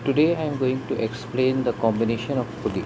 Today I am going to explain the combination of pulley.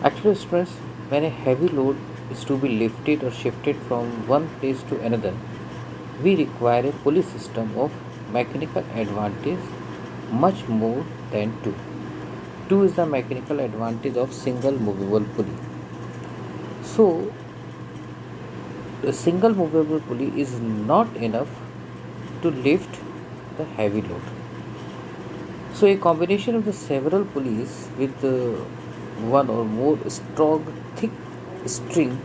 Actually, students, when a heavy load is to be lifted or shifted from one place to another, we require a pulley system of mechanical advantage much more than two. Two is the mechanical advantage of single movable pulley. So, a single movable pulley is not enough to lift the heavy load. So, a combination of the several pulleys with one or more strong, thick string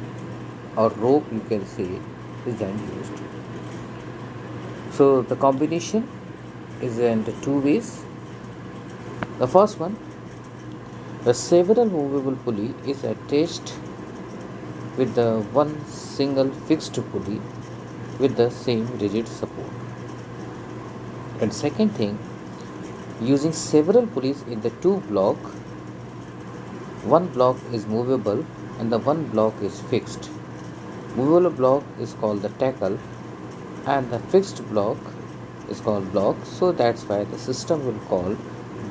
or rope, you can say, is then used. So, the combination is in the two ways. The first one, the several movable pulley is attached with the one single fixed pulley with the same rigid support. And second thing, using several pulleys in the two block, one block is movable and the one block is fixed. Movable block is called the tackle and the fixed block is called block, so that's why the system will call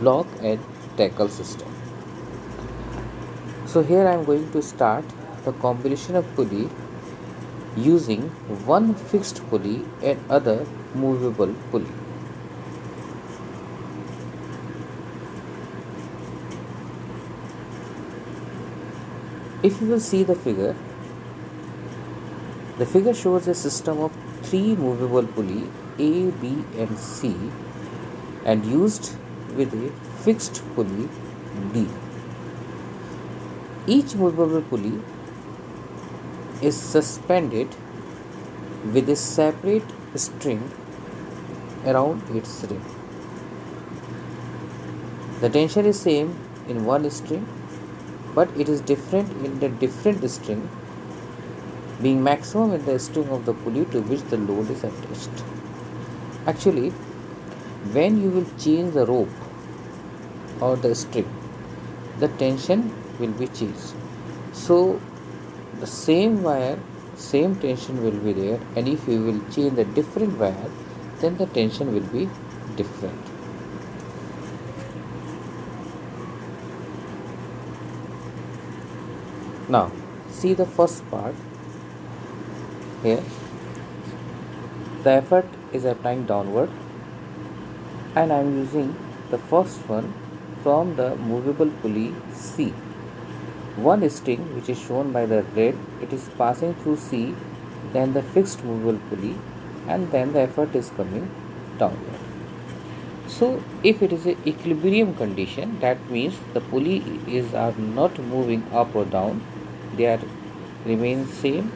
block and tackle system. So here I am going to start the combination of pulley using one fixed pulley and other movable pulley. If you will see the figure shows a system of three movable pulley A, B and C and used with a fixed pulley D. Each movable pulley is suspended with a separate string around its ring. The tension is same in one string, but it is different in the different string, being maximum in the string of the pulley to which the load is attached. Actually, when you will change the rope or the string, the tension will be changed. So the same wire, same tension will be there, and if you will change the different wire, then the tension will be different. Now see the first part. Here the effort is applying downward and I am using the first one from the movable pulley C. One string which is shown by the red, it is passing through C, then the fixed movable pulley, and then the effort is coming downward. So if it is a equilibrium condition, that means the pulley are not moving up or down, they are remain same,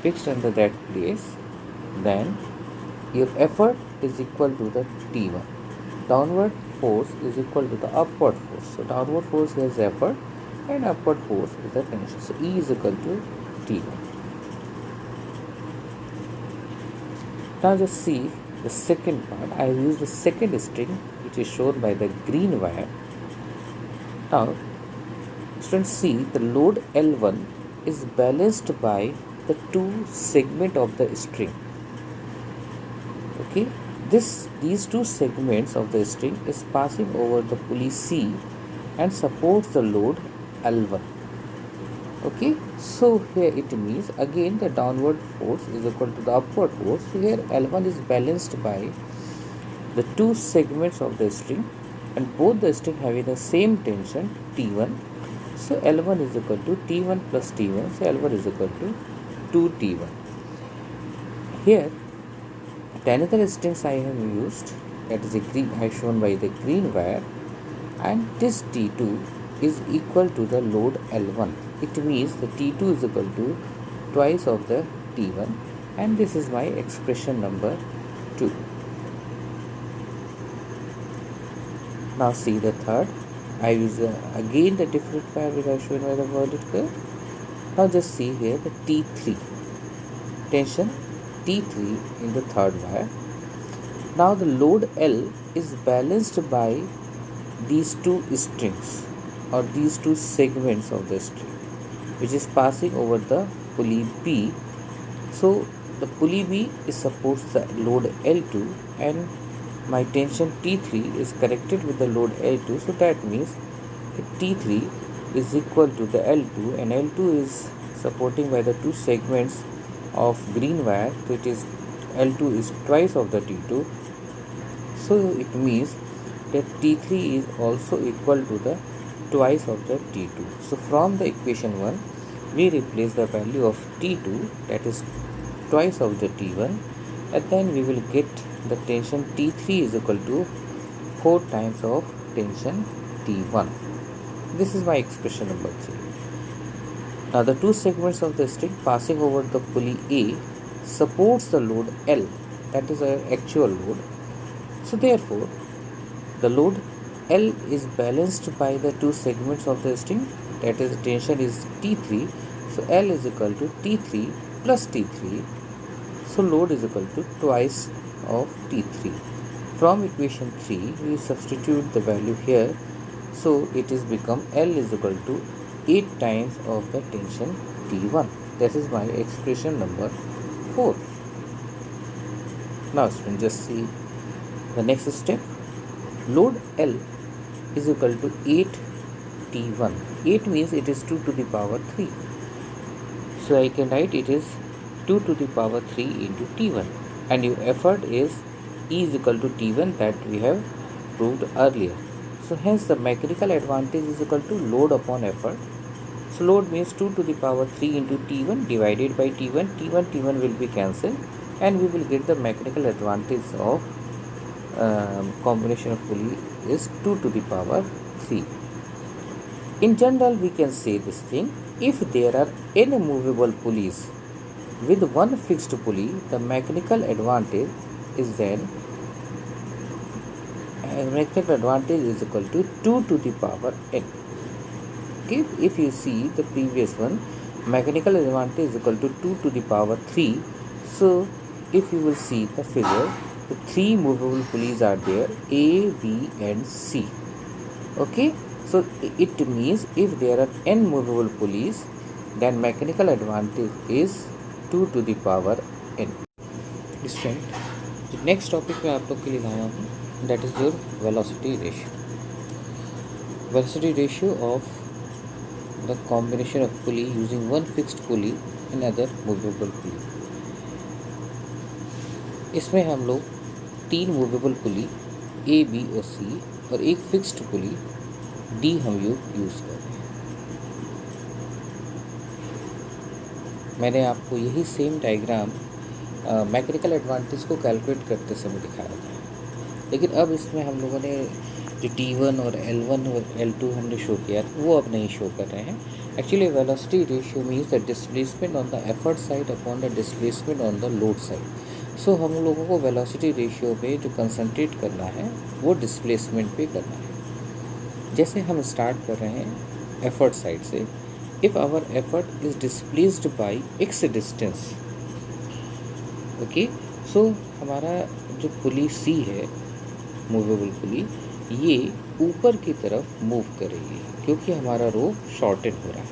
fixed under that place, then your effort is equal to the T1. Downward force is equal to the upward force. So downward force is effort and upward force is the tension. So E is equal to T1. Now just see the second part. I have used the second string which is shown by the green wire. Now students, see the load L1 is balanced by the two segment of the string. Okay, these two segments of the string is passing over the pulley C and supports the load L1. Okay, so here it means again the downward force is equal to the upward force. So here L1 is balanced by the two segments of the string and both the string having the same tension T1. So L1 is equal to T1 plus T1. So L1 is equal to 2T1. Here another strings I have used, that is a green, I have shown by the green wire, and this T2 is equal to the load L1. It means the T2 is equal to twice of the T1, and this is my expression number 2. Now see the third. I use again the different wire which I have shown by the violet curve. Now just see here the T3 tension T3 in the third wire. Now the load L is balanced by these two strings or these two segments of the string which is passing over the pulley B. So the pulley B is supports the load L2 and my tension T3 is connected with the load L2, so that means that T3 is equal to the L2, and L2 is supporting by the two segments of green wire, so it is L2 is twice of the T2, so it means that T3 is also equal to the twice of the T2. So from the equation 1 we replace the value of T2, that is twice of the T1, and then we will get the tension T3 is equal to 4 times of tension T1. This is my expression number 3. Now the two segments of the string passing over the pulley A supports the load L, that is our actual load. So therefore the load L is balanced by the two segments of the string, that is tension is T3, so L is equal to T3 plus T3, so load is equal to twice of T3. From equation 3 we substitute the value here, so it is become L is equal to 8 times of the tension T1. That is my expression number 4. Now students, just see the next step. Load L is equal to 8 T1. 8 means it is 2 to the power 3. So I can write it is 2 to the power 3 into T1, and your effort is E is equal to T1, that we have proved earlier. So hence the mechanical advantage is equal to load upon effort. So load means 2 to the power 3 into T1 divided by T1. T1 will be cancelled, and we will get the mechanical advantage of combination of pulley is 2 to the power 3. In general we can say this thing: if there are n movable pulleys with one fixed pulley, the mechanical advantage is then mechanical advantage is equal to 2 to the power n. Okay, if you see the previous one, mechanical advantage is equal to 2 to the power 3. So if you will see the figure, the 3 movable pulleys are there, A, B and C. Okay, so it means if there are n movable pulleys, then mechanical advantage is 2 to the power n. Student next topic मैं आप लोग के लिए लाया हूँ, that is your velocity ratio of the combination of pulley using one fixed pulley and other movable pulley. इसमें हम लोग 3 मूवेबल पुली ए, बी और सी और एक फिक्स्ड पुली डी हम यूज़ कर रहे हैं. मैंने आपको यही सेम डायग्राम मैकेनिकल एडवांटेज को कैलकुलेट करते समय दिखाया था, लेकिन अब इसमें हम लोगों ने जो T1 और L1 और L2 हमने शो किया था वो अब नहीं शो कर रहे हैं. Actually velocity ratio means the displacement on the effort side upon the displacement on the load side. So हम लोगों को वेलोसिटी रेशियो पे जो कंसंट्रेट करना है वो डिस्प्लेसमेंट पे करना है. जैसे हम स्टार्ट कर रहे हैं एफर्ट साइड से, if our effort is displaced by X distance, okay, so हमारा जो पुली सी है मूवेबल पुली, ये ऊपर की तरफ मूव करेगी क्योंकि हमारा रोप शॉर्टेड हो रहा है.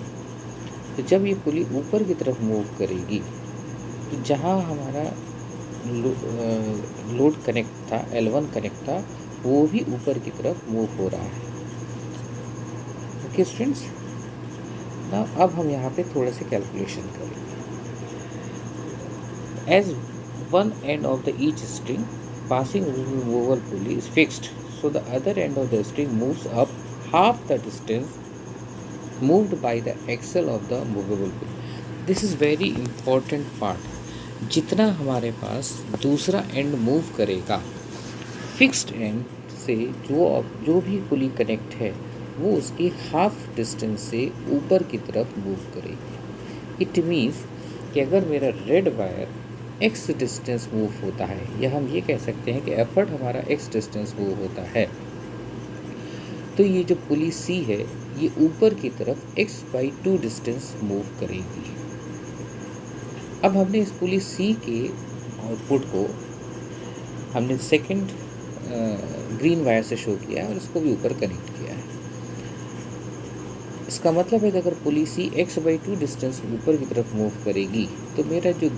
तो जब ये पुली ऊपर की तरफ मूव करेगी तो जहाँ हमारा लोड कनेक्ट था, L1 कनेक्ट था, वो भी ऊपर की तरफ मूव हो रहा है. ओके स्टूडेंट्स, ना अब हम यहाँ पे थोड़े से कैलकुलेशन करेंगे. As one end of the each string passing movable pulley is fixed, so the other end of the string moves up half the distance moved by the axle of the movable pulley. This is very important part. जितना हमारे पास दूसरा and move करेगा fixed and से, जो भी पुली connect है वो उसकी हाफ डिस्टेंस से ऊपर की तरफ मूव करेगी. इट मीन्स कि अगर मेरा red wire x distance move होता है, या हम ये कह सकते हैं कि एफर्ट हमारा एक्स डिस्टेंस मूव होता है, तो ये जो पुली सी है ये ऊपर की तरफ x/2 डिस्टेंस मूव करेगी. अब हमने इस पुली सी के आउटपुट को हमने सेकंड ग्रीन वायर से शो किया और इसको भी ऊपर कनेक्ट किया है. इसका मतलब है कि अगर पुली सी x/2 डिस्टेंस ऊपर की तरफ मूव करेगी तो मेरा जो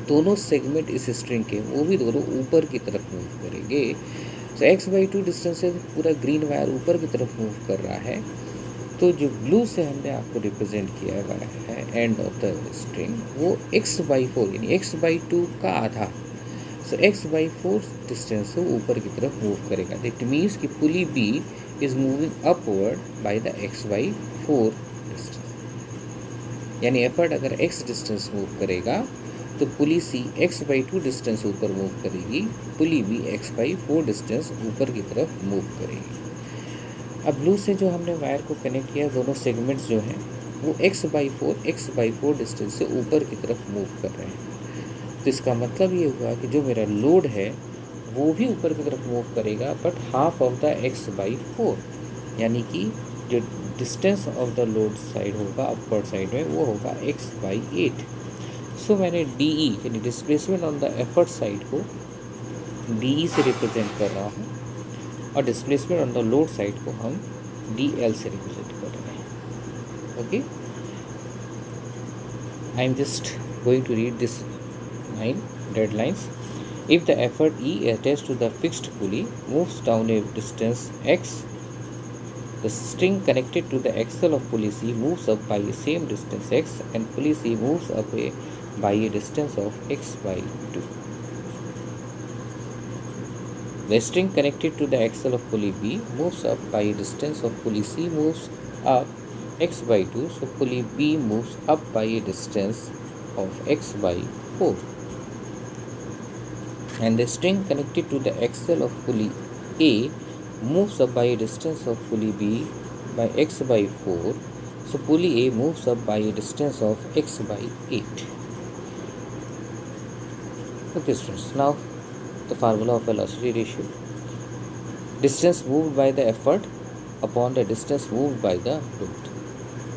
दोनों सेगमेंट इस स्ट्रिंग के वो भी दोनों ऊपर की तरफ मूव करेंगे। सो x/2 डिस्टेंस से पूरा ग्रीन वायर ऊपर की तरफ मूव कर रहा है। तो जो ब्लू से हमने आपको रिप्रेजेंट किया हुआ है एंड ऑफ द स्ट्रिंग, वो x/4 यानी x/2 का आधा। सो x/4 डिस्टेंस से ऊपर की तरफ मूव करेगा। दैट मीन्स कि पुली B is moving upward by the x/4 distance. यानी एफर्ट अगर x डिस्टेंस मूव करेगा तो पुली C x/2 डिस्टेंस ऊपर मूव करेगी, पुली B x/4 डिस्टेंस ऊपर की तरफ मूव करेगी। अब ब्लू से जो हमने वायर को कनेक्ट किया, दोनों सेगमेंट्स जो हैं वो x/4 डिस्टेंस से ऊपर की तरफ मूव कर रहे हैं। तो इसका मतलब ये हुआ कि जो मेरा लोड है वो भी ऊपर की तरफ मूव करेगा, but half of the x/4, यानी कि जो distance of the load side होगा अपवर्ड साइड में वो होगा x/8। सो मैंने DE यानी displacement on the effort side को DE से रिप्रेजेंट कर रहा हूँ, और displacement on the load side को हम DL से रिप्रेजेंट कर रहे हैं। Okay, I am just going to read this red lines. If the effort E attached to the fixed pulley moves down a distance x, the string connected to the axle of pulley C moves up by the same distance x, and pulley C moves up by a distance of x/2. The string connected to the axle of pulley B moves up by a distance of pulley C moves up x/2, so pulley B moves up by a distance of x/4. And the string connected to the axle of pulley A moves up by a distance of pulley B by x/4, so pulley A moves up by a distance of x/8. Okay students, now the formula of velocity ratio: distance moved by the effort upon the distance moved by the load,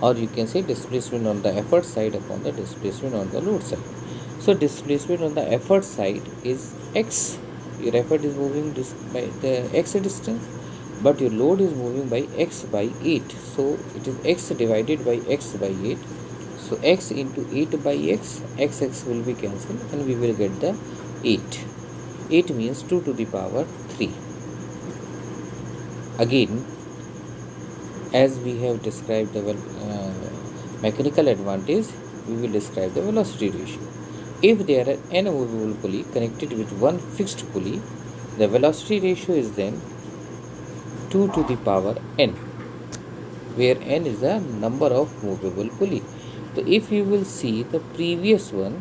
or you can say displacement on the effort side upon the displacement on the load side. So displacement on the effort side is x. Your effort is moving by the x distance, but your load is moving by x/8. So it is x divided by x/8. So x into 8 by x, x will be cancelled and we will get the 8. 8 means 2 to the power 3. Again, as we have described the mechanical advantage, we will describe the velocity ratio. If there are n movable pulley connected with one fixed pulley, the velocity ratio is then 2 to the power n, where n is the number of movable pulley. So if you will see the previous one,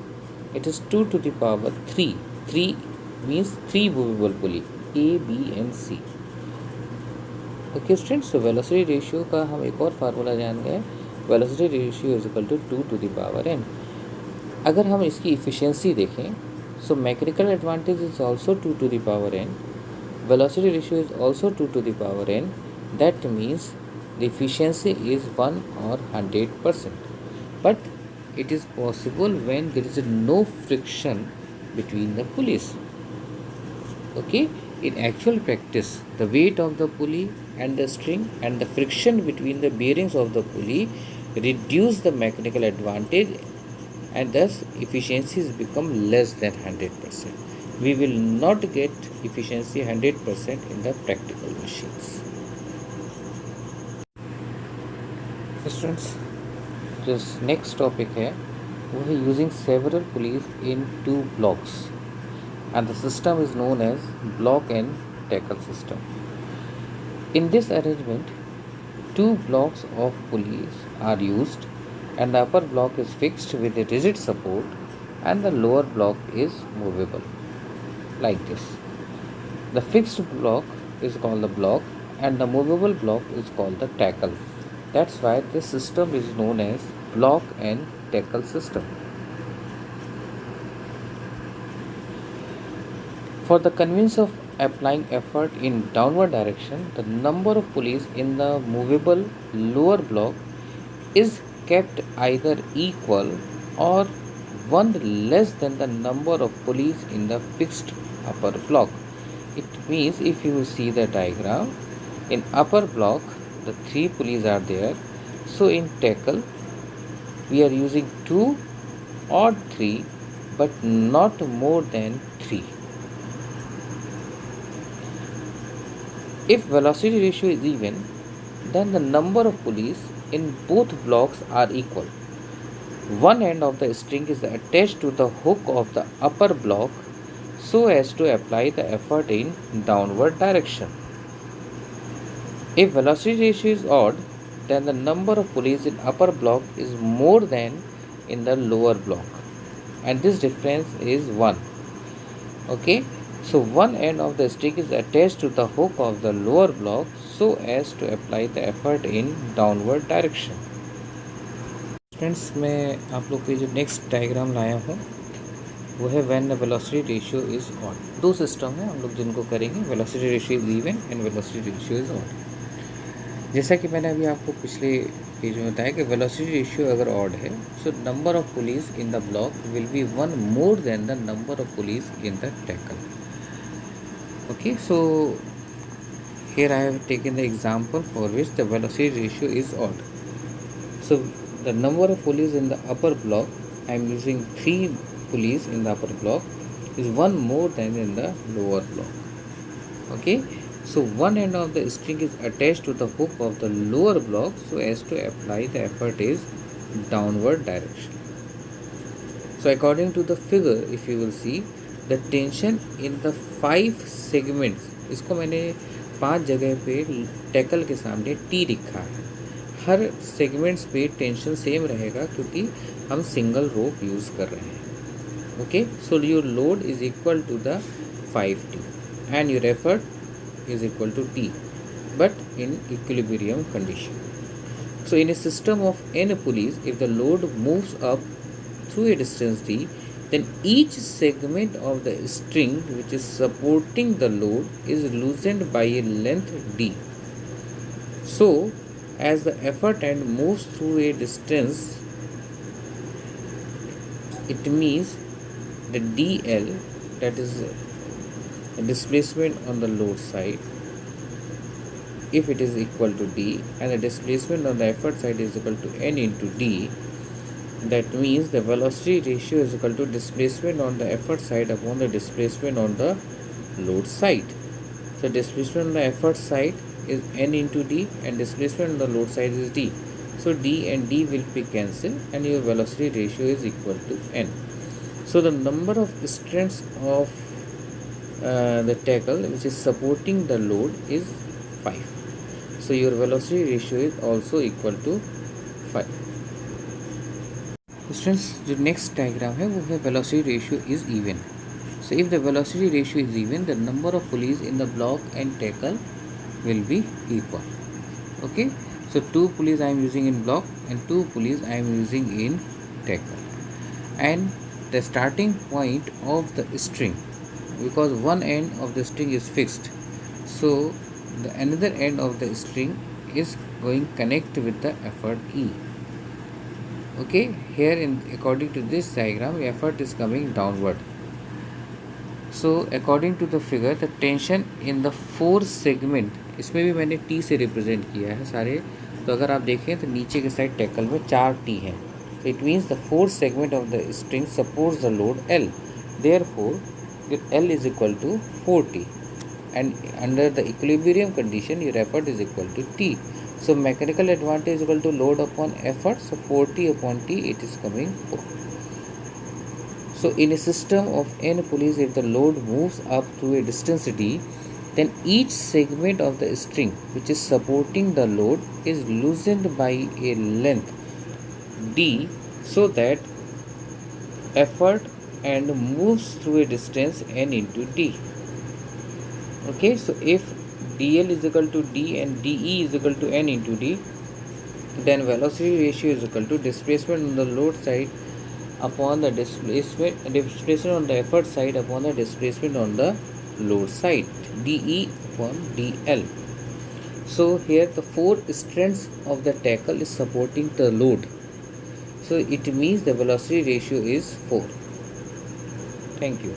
it is 2 to the power 3. 3 means 3 movable pulley A, B and C. Okay students, so velocity ratio का हम एक और formula जान गए, velocity ratio is equal to 2 to the power n. अगर हम इसकी efficiency देखें, so mechanical advantage is also 2 to the power n, velocity ratio is also 2 to the power n. That means the efficiency is 1 or 100%, but it is possible when there is no friction between the pulleys. Okay, in actual practice, the weight of the pulley and the string and the friction between the bearings of the pulley reduce the mechanical advantage, and thus efficiencies become less than 100%. We will not get efficiency 100% in the practical machines. Students, this next topic है वो है using several pulleys in 2 blocks, and the system is known as block and tackle system. In this arrangement, 2 blocks of pulleys are used, and the upper block is fixed with a rigid support and the lower block is movable like this. The fixed block is called the block and the movable block is called the tackle. That's why this system is known as block and tackle system. For the convenience of applying effort in downward direction, the number of pulleys in the movable lower block is kept either equal or one less than the number of pulleys in the fixed upper block. It means if you see the diagram, in upper block the 3 pulleys are there. So in tackle we are using 2 or 3 but not more than 3. If velocity ratio is even, then the number of pulleys in both blocks are equal. One end of the string is attached to the hook of the upper block so as to apply the effort in downward direction. If velocity ratio is odd, then the number of pulleys in upper block is more than in the lower block, and this difference is 1. Okay, so one end of the stick is attached to the hook of the lower block so as to apply the effort in downward direction. Friends, मैं आप लोग के जो next diagram लाया हूँ वो है when the velocity ratio is odd. दो सिस्टम है हम लोग जिनको करेंगे, velocity ratio is even and velocity ratio is odd. जैसा कि मैंने अभी आपको पिछले पेज में बताया कि वेलोसिटी रेशियो अगर ऑड है so number of pulleys in the block will be 1 more than the number of pulleys in the tackle. Okay, so here I have taken the example for which the velocity ratio is odd. So the number of pulleys in the upper block, I am using 3 pulleys in the upper block, is 1 more than in the lower block. Okay, so one end of the string is attached to the hook of the lower block so as to apply the effort is downward direction. So according to the figure, if you will see the tension in the 5 segments, इसको मैंने 5 जगह पे tackle के सामने T लिखा है। हर segments पे टेंशन सेम रहेगा क्योंकि हम सिंगल रोप यूज़ कर रहे हैं। Okay, so your load is equal to the 5T and your effort is equal to T but in equilibrium condition. So in a system of n pulleys, if the load moves up through a distance D, then each segment of the string which is supporting the load is loosened by a length D. So as the effort end moves through a distance, it means the DL, that is the displacement on the load side, if it is equal to D and the displacement on the effort side is equal to N into D, that means the velocity ratio is equal to displacement on the effort side upon the displacement on the load side. So displacement on the effort side is N into D and displacement on the load side is D. So D and D will be cancelled and your velocity ratio is equal to N. So the number of strands of the tackle which is supporting the load is 5. So your velocity ratio is also equal to 5. Students, जो next diagram है वो है velocity ratio is even. So if the velocity ratio is even the number of pulleys in the block and tackle will be equal. Okay, so 2 pulleys I am using in block and 2 pulleys I am using in tackle, and the starting point of the string, because one end of the string is fixed, so the another end of the string is going connect with the effort E. Okay, here in according to this diagram effort is coming downward. So according to the figure the tension in the 4 segment, इसमें भी मैंने T से represent किया है सारे, तो अगर आप देखें तो नीचे के साइड टैकल में 4 T है। It means the 4 segment of the string supports the load L, therefore L is equal to 4T and under the equilibrium condition your effort is equal to T. So mechanical advantage is equal to load upon effort, so 4T upon T it is coming 4. So in a system of n pulleys, if the load moves up to a distance D, then each segment of the string which is supporting the load is loosened by a length D so that effort and moves through a distance n into D. Okay, so if DL is equal to D and DE is equal to N into D, then velocity ratio is equal to displacement on the load side upon the displacement on the effort side upon the displacement on the load side, DE upon DL. So here the 4 strands of the tackle is supporting the load, so it means the velocity ratio is 4. Thank you.